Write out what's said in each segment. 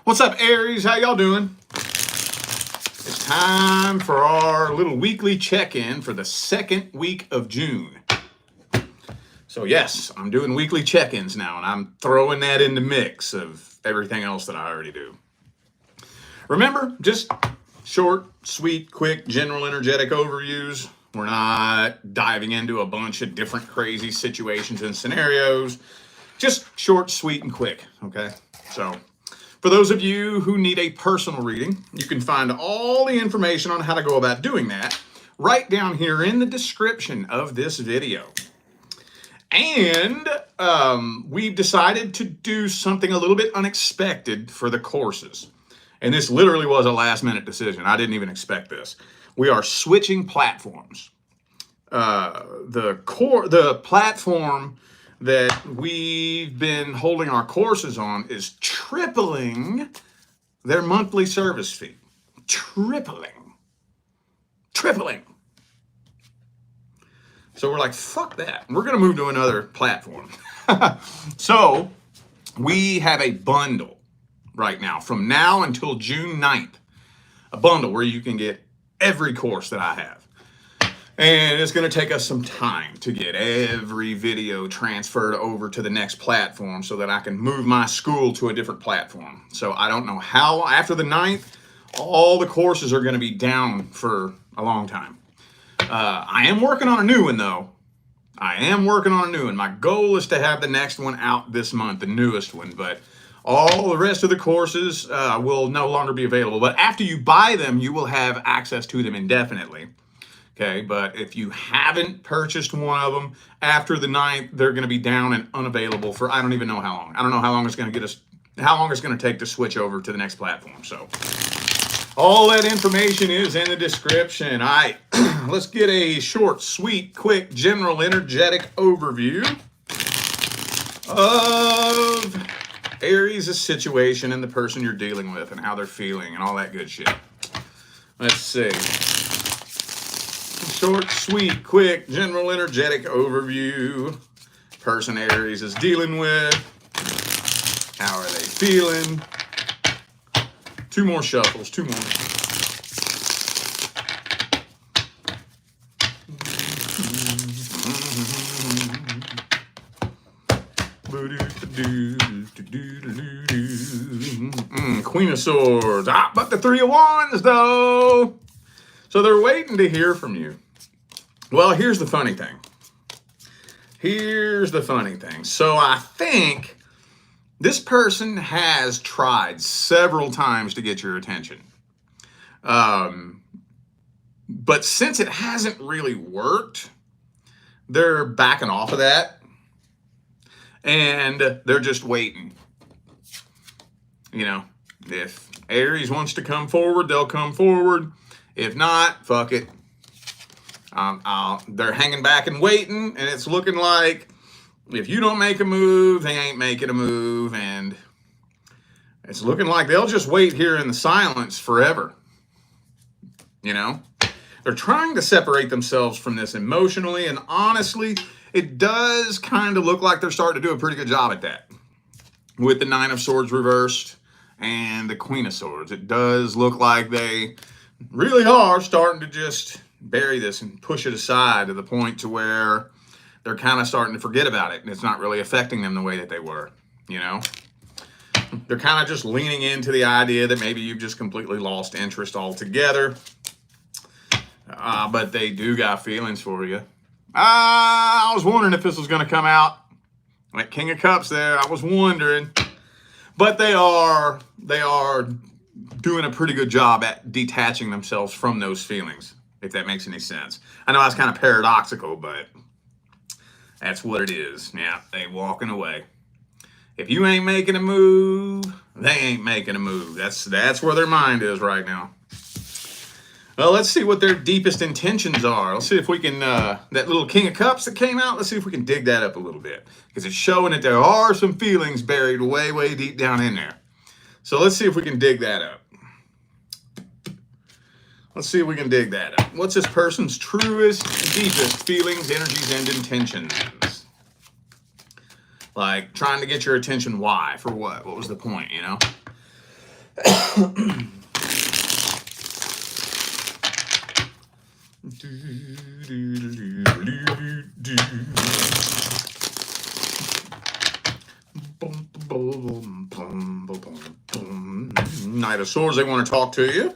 What's up, Aries? How y'all doing? It's time for our little weekly check-in for the second week of June. So yes, I'm doing weekly check-ins now, and I'm throwing that in the mix of everything else that I already do. Remember, just short, sweet, quick, general energetic overviews. We're not diving into a bunch of different crazy situations and scenarios. Just short, sweet, and quick, okay? So for those of you who need a personal reading, you can find all the information on how to go about doing that right down here in the description of this video. And we've decided to do something a little bit unexpected for the courses. And this literally was a last-minute decision. I didn't even expect this. We are switching platforms. The platform that we've been holding our courses on is tripling their monthly service fee. Tripling. So we're like, fuck that. We're going to move to another platform. So we have a bundle right now, from now until June 9th, a bundle where you can get every course that I have. And it's going to take us some time to get every video transferred over to the next platform so that I can move my school to a different platform. So I don't know how, after the 9th, all the courses are going to be down for a long time. I am working on a new one, though. My goal is to have the next one out this month, the newest one. But all the rest of the courses will no longer be available. But after you buy them, you will have access to them indefinitely. Okay, but if you haven't purchased one of them after the 9th, they're going to be down and unavailable for I don't even know how long. I don't know how long it's going to take to switch over to the next platform. So all that information is in the description. All right, let's get a short, sweet, quick, general, energetic overview of Aries' situation and the person you're dealing with and how they're feeling and all that good shit. Let's see. Short, sweet, quick, general, energetic overview. Person Aries is dealing with. How are they feeling? Two more shuffles, two more. Queen of Swords. But the Three of Wands, though. So they're waiting to hear from you. Well, here's the funny thing. So I think this person has tried several times to get your attention. But since it hasn't really worked, they're backing off of that. And they're just waiting. You know, if Aries wants to come forward, they'll come forward. If not, fuck it. They're hanging back and waiting, and it's looking like if you don't make a move, they ain't making a move, and it's looking like they'll just wait here in the silence forever. You know? They're trying to separate themselves from this emotionally, and honestly, it does kind of look like they're starting to do a pretty good job at that. With the Nine of Swords reversed and the Queen of Swords. It does look like they really are starting to just bury this and push it aside to the point to where they're kind of starting to forget about it, and it's not really affecting them the way that they were, you know? They're kind of just leaning into the idea that maybe you've just completely lost interest altogether. But they do got feelings for you. I was wondering if this was going to come out. Like King of Cups there, I was wondering. But they are doing a pretty good job at detaching themselves from those feelings, if that makes any sense. I know that's kind of paradoxical, but that's what it is. Yeah, they walking away. If you ain't making a move, they ain't making a move. That's where their mind is right now. Well, let's see what their deepest intentions are. Let's see if we can, that little King of Cups that came out, let's see if we can dig that up a little bit. Because it's showing that there are some feelings buried way, way deep down in there. So let's see if we can dig that up. What's this person's truest, deepest feelings, energies, and intentions? Like, trying to get your attention, why? For what? What was the point, you know? Knight of Swords, they want to talk to you.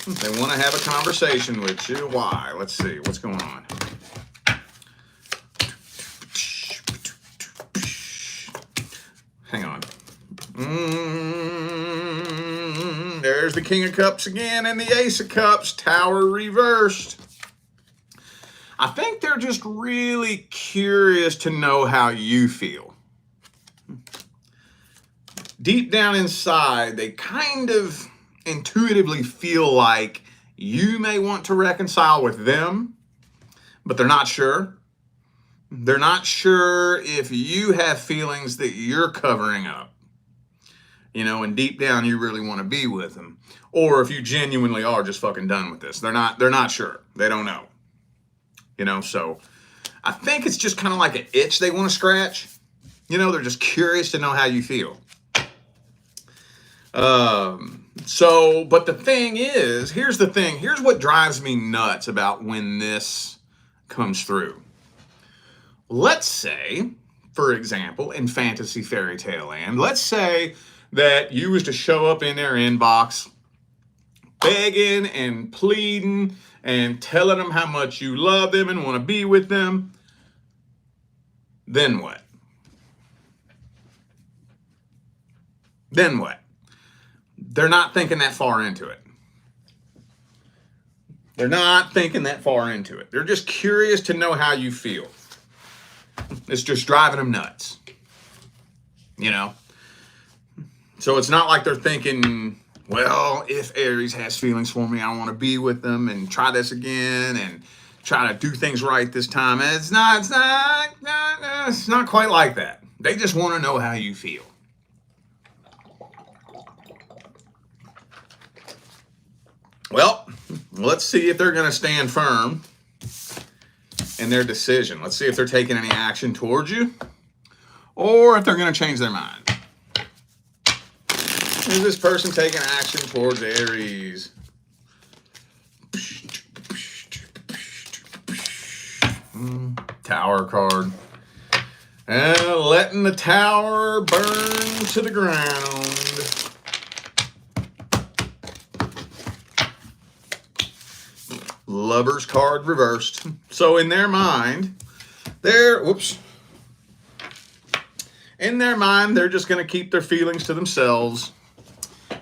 They want to have a conversation with you. Why? Let's see. What's going on? Hang on. There's the King of Cups again and the Ace of Cups. Tower reversed. I think they're just really curious to know how you feel. Deep down inside, they kind of intuitively feel like you may want to reconcile with them, but they're not sure. They're not sure if you have feelings that you're covering up, and deep down you really want to be with them, or if you genuinely are just fucking done with this. They're not sure. They don't know. So I think it's just kind of like an itch they want to scratch. They're just curious to know how you feel. But the thing is, here's the thing. Here's what drives me nuts about when this comes through. Let's say, for example, in fantasy fairy tale land, let's say that you was to show up in their inbox begging and pleading and telling them how much you love them and want to be with them. Then what? Then what? They're not thinking that far into it. They're not thinking that far into it. They're just curious to know how you feel. It's just driving them nuts. So it's not like they're thinking, well, if Aries has feelings for me, I want to be with them and try this again and try to do things right this time. It's not quite like that. They just want to know how you feel. Well, let's see if they're going to stand firm in their decision. Let's see if they're taking any action towards you or if they're going to change their mind. Is this person taking action towards Aries? Tower card. And letting the tower burn to the ground. Lover's card reversed. So in their mind, they're just going to keep their feelings to themselves.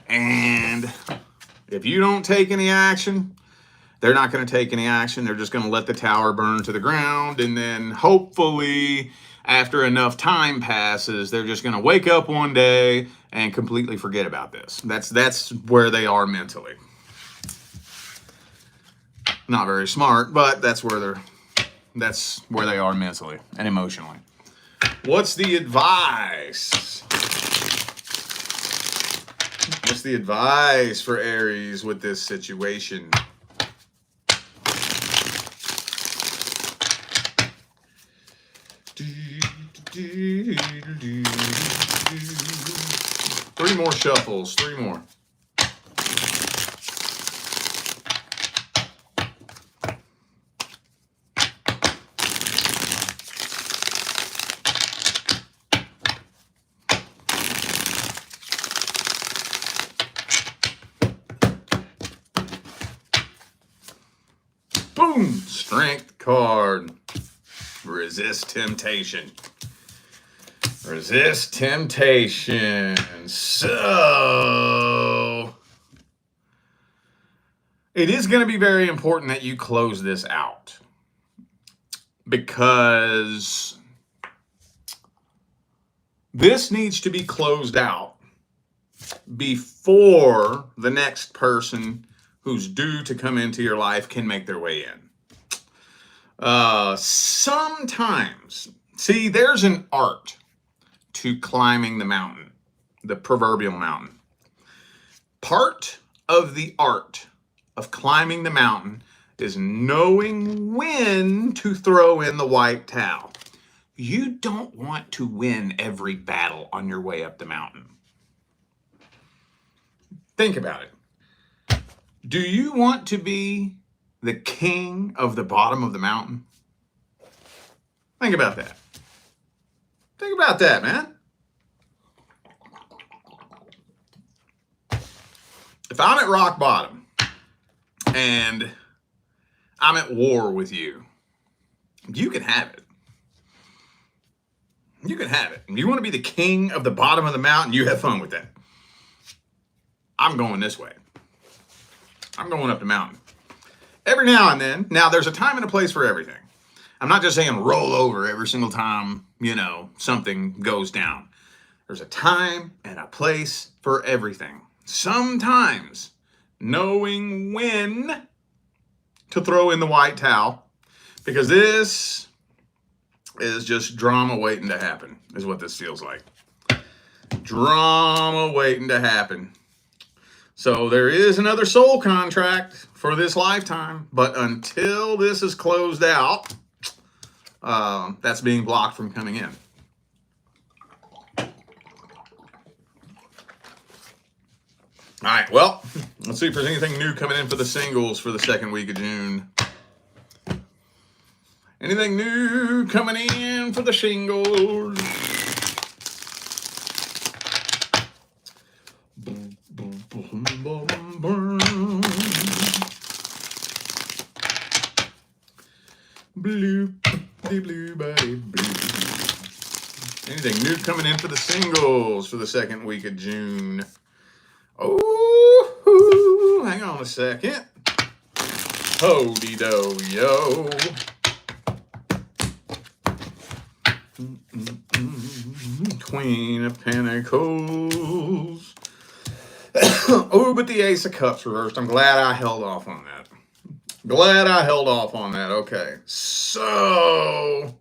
And if you don't take any action, they're not going to take any action. They're just going to let the tower burn to the ground. And then hopefully after enough time passes, they're just going to wake up one day and completely forget about this. That's where they are mentally. Not very smart, but that's where they are mentally and emotionally. What's the advice? What's the advice for Aries with this situation? Three more shuffles. Three more. Boom! Strength card. Resist temptation. Resist temptation. So, it is going to be very important that you close this out. Because this needs to be closed out before the next person who's due to come into your life can make their way in. Sometimes, see, there's an art to climbing the mountain, the proverbial mountain. Part of the art of climbing the mountain is knowing when to throw in the white towel. You don't want to win every battle on your way up the mountain. Think about it. Do you want to be the king of the bottom of the mountain? Think about that. Think about that, man. If I'm at rock bottom and I'm at war with you, you can have it. You can have it. You want to be the king of the bottom of the mountain, you have fun with that. I'm going this way. I'm going up the mountain. Every now and then, now there's a time and a place for everything. I'm not just saying roll over every single time, something goes down. There's a time and a place for everything. Sometimes knowing when to throw in the white towel, because this is just drama waiting to happen, is what this feels like. Drama waiting to happen. So there is another soul contract for this lifetime, but until this is closed out, that's being blocked from coming in. All right, well, let's see if there's anything new coming in for the singles for the second week of June. Anything new coming in for the singles? Blue, blue, buddy, blue. Anything new coming in for the singles for the second week of June? Oh, hang on a second. Ho-dee-do, yo. Queen of Pentacles. Oh, but the Ace of Cups reversed. I'm glad I held off on that. Okay. So,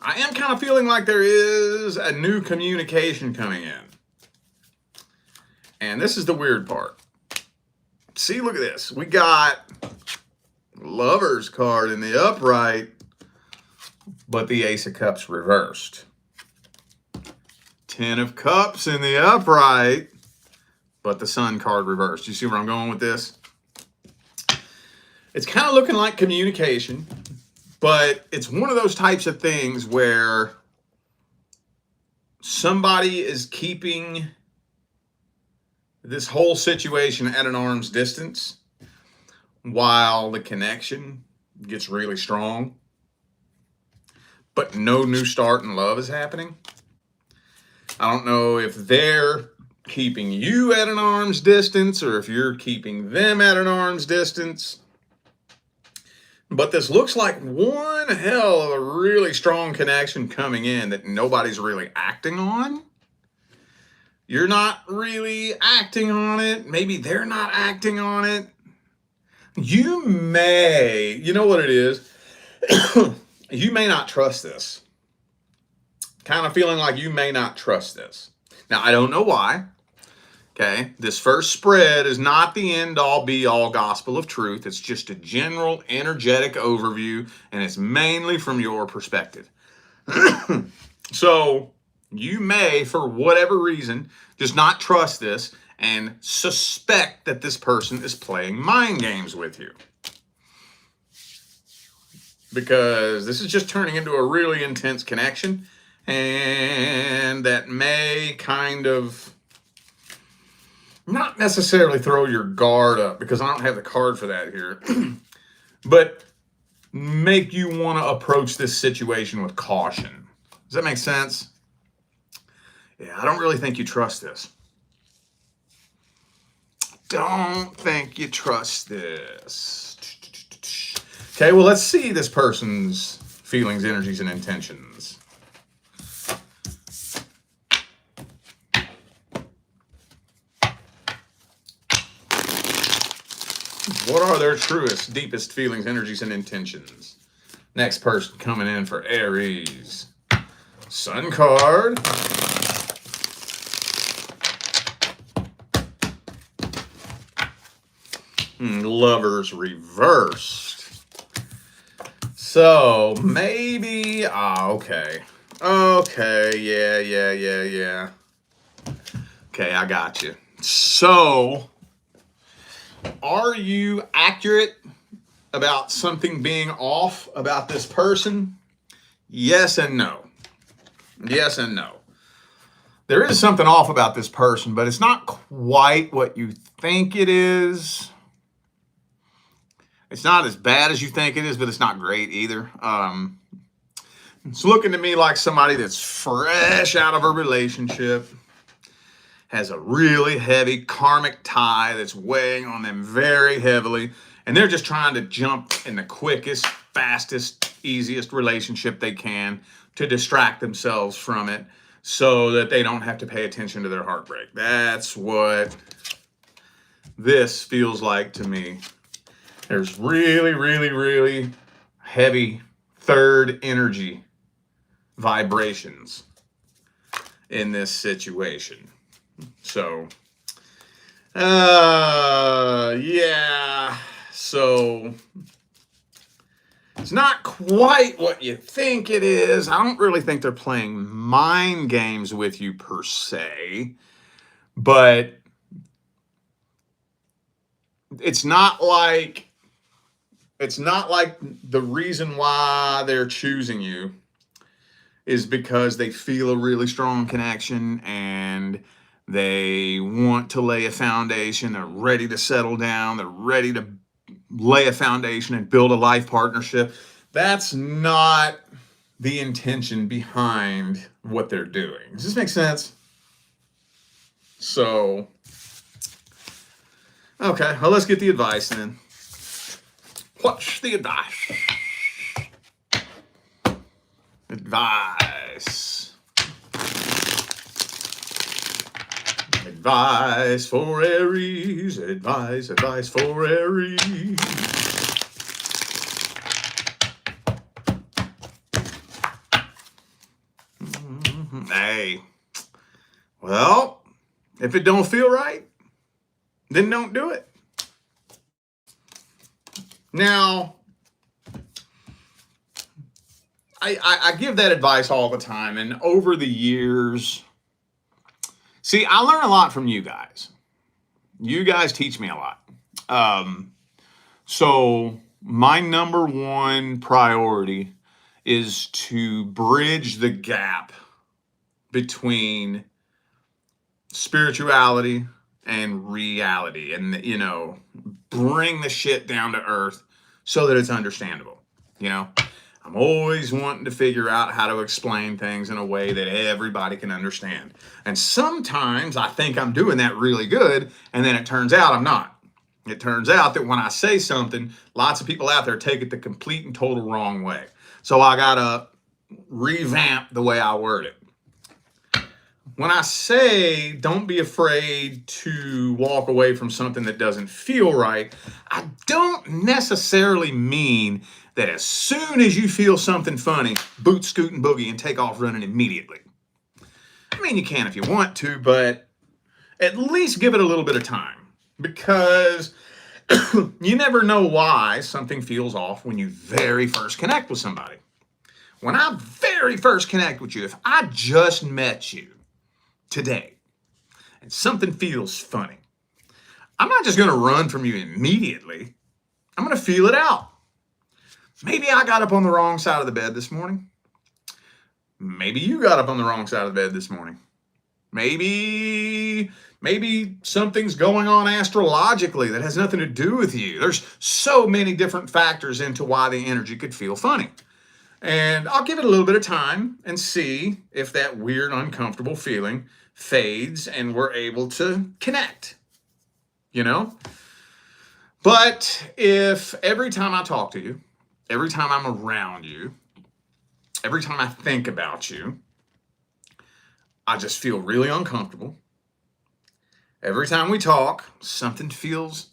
I am kind of feeling like there is a new communication coming in. And this is the weird part. See, look at this. We got Lover's card in the upright, but the Ace of Cups reversed. 10 of Cups in the upright, but the Sun card reversed. You see where I'm going with this? It's kind of looking like communication, but it's one of those types of things where somebody is keeping this whole situation at an arm's distance while the connection gets really strong, but no new start in love is happening. I don't know if they're keeping you at an arm's distance or if you're keeping them at an arm's distance. But this looks like one hell of a really strong connection coming in that nobody's really acting on. You're not really acting on it. Maybe they're not acting on it. You know what it is? You may not trust this. Kind of feeling like you may not trust this. Now, I don't know why. Okay, this first spread is not the end-all, be-all gospel of truth. It's just a general, energetic overview, and it's mainly from your perspective. So, you may, for whatever reason, just not trust this and suspect that this person is playing mind games with you. Because this is just turning into a really intense connection, and that may kind of not necessarily throw your guard up, because I don't have the card for that here, but make you want to approach this situation with caution. Does that make sense? Yeah, I don't really think you trust this. Don't think you trust this. Okay, well, let's see this person's feelings, energies, and intentions. What are their truest, deepest feelings, energies, and intentions? Next person coming in for Aries. Sun card. Lovers reversed. So maybe, okay. Okay, yeah. Okay, I got you. So, are you accurate about something being off about this person? Yes and no. Yes and no. There is something off about this person, but it's not quite what you think it is. It's not as bad as you think it is, but it's not great either. It's looking to me like somebody that's fresh out of a relationship, has a really heavy karmic tie that's weighing on them very heavily, and they're just trying to jump in the quickest, fastest, easiest relationship they can to distract themselves from it so that they don't have to pay attention to their heartbreak. That's what this feels like to me. There's really, really, really heavy third energy vibrations in this situation. So, yeah. So, it's not quite what you think it is. I don't really think they're playing mind games with you per se, but it's not like the reason why they're choosing you is because they feel a really strong connection and they want to lay a foundation. They're ready to settle down. They're ready to lay a foundation and build a life partnership. That's not the intention behind what they're doing. Does this make sense? So, okay, well, let's get the advice then. What's the advice? Advice. Advice for Aries. Advice for Aries. Hey. Well, if it don't feel right, then don't do it. Now, I give that advice all the time, and over the years, see, I learn a lot from you guys. You guys teach me a lot. So my number one priority is to bridge the gap between spirituality and reality, and bring the shit down to earth so that it's understandable. I'm always wanting to figure out how to explain things in a way that everybody can understand. And sometimes I think I'm doing that really good, and then it turns out I'm not. It turns out that when I say something, lots of people out there take it the complete and total wrong way. So I gotta revamp the way I word it. When I say don't be afraid to walk away from something that doesn't feel right, I don't necessarily mean that as soon as you feel something funny, boot, scoot, and boogie and take off running immediately. I mean, you can if you want to, but at least give it a little bit of time, because you never know why something feels off when you very first connect with somebody. When I very first connect with you, if I just met you today and something feels funny, I'm not just going to run from you immediately. I'm going to feel it out. Maybe I got up on the wrong side of the bed this morning. Maybe you got up on the wrong side of the bed this morning. Maybe something's going on astrologically that has nothing to do with you. There's so many different factors into why the energy could feel funny. And I'll give it a little bit of time and see if that weird, uncomfortable feeling fades and we're able to connect, But if every time I talk to you, every time I'm around you, every time I think about you, I just feel really uncomfortable. Every time we talk, something feels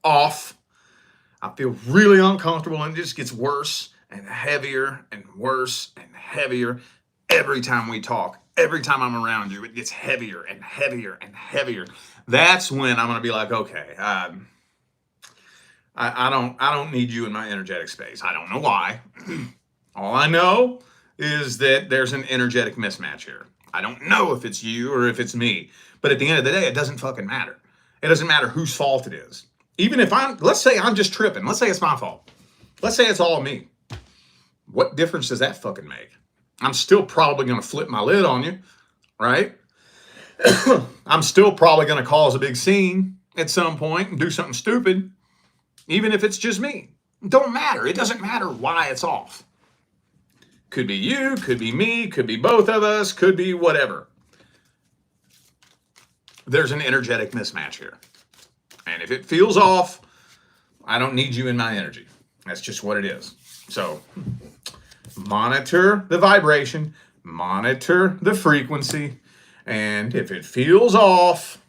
off. I feel really uncomfortable, and it just gets worse and heavier and worse and heavier every time we talk. Every time I'm around you, it gets heavier and heavier and heavier. That's when I'm going to be like, okay, I don't need you in my energetic space. I don't know why. All I know is that there's an energetic mismatch here. I don't know if it's you or if it's me, But at the end of the day, it doesn't fucking matter. It doesn't matter whose fault it is. Even if let's say I'm just tripping. Let's say it's my fault. Let's say it's all me. What difference does that fucking make? I'm still probably going to flip my lid on you, right? I'm still probably going to cause a big scene at some point and do something stupid, even if it's just me. It don't matter. It doesn't matter why it's off. Could be you, could be me, could be both of us, could be whatever. There's an energetic mismatch here. And if it feels off, I don't need you in my energy. That's just what it is. So monitor the vibration, monitor the frequency, and if it feels off,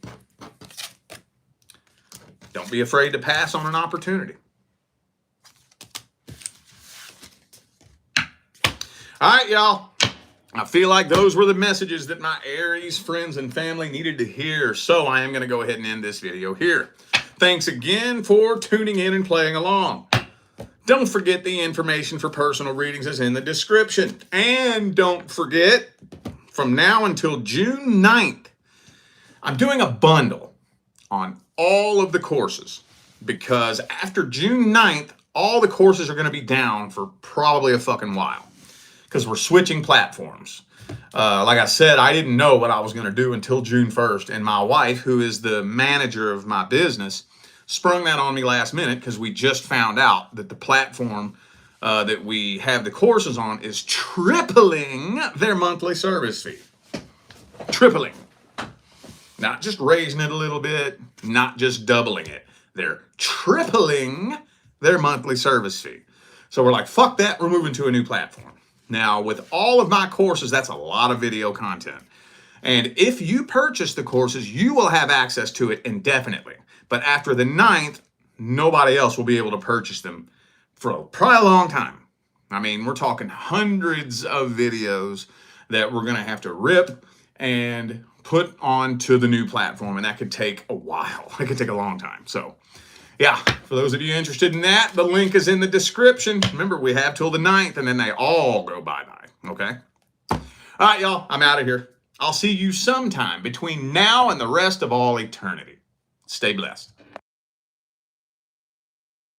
don't be afraid to pass on an opportunity. All right, y'all. I feel like those were the messages that my Aries friends and family needed to hear. So I am going to go ahead and end this video here. Thanks again for tuning in and playing along. Don't forget the information for personal readings is in the description. And don't forget, from now until June 9th, I'm doing a bundle on all of the courses. Because after June 9th, all the courses are going to be down for probably a fucking while. Because we're switching platforms. Like I said, I didn't know what I was going to do until June 1st. And my wife, who is the manager of my business, sprung that on me last minute because we just found out that the platform that we have the courses on is tripling their monthly service fee. Tripling. Not just raising it a little bit, not just doubling it. They're tripling their monthly service fee. So we're like, fuck that, we're moving to a new platform. Now, with all of my courses, that's a lot of video content. And if you purchase the courses, you will have access to it indefinitely. But after the 9th, nobody else will be able to purchase them for probably a long time. I mean, we're talking hundreds of videos that we're going to have to rip and put onto the new platform. And that could take a while. It could take a long time. So, yeah, for those of you interested in that, the link is in the description. Remember, we have till the 9th, and then they all go bye-bye, okay? All right, y'all, I'm out of here. I'll see you sometime between now and the rest of all eternity. Stay blessed.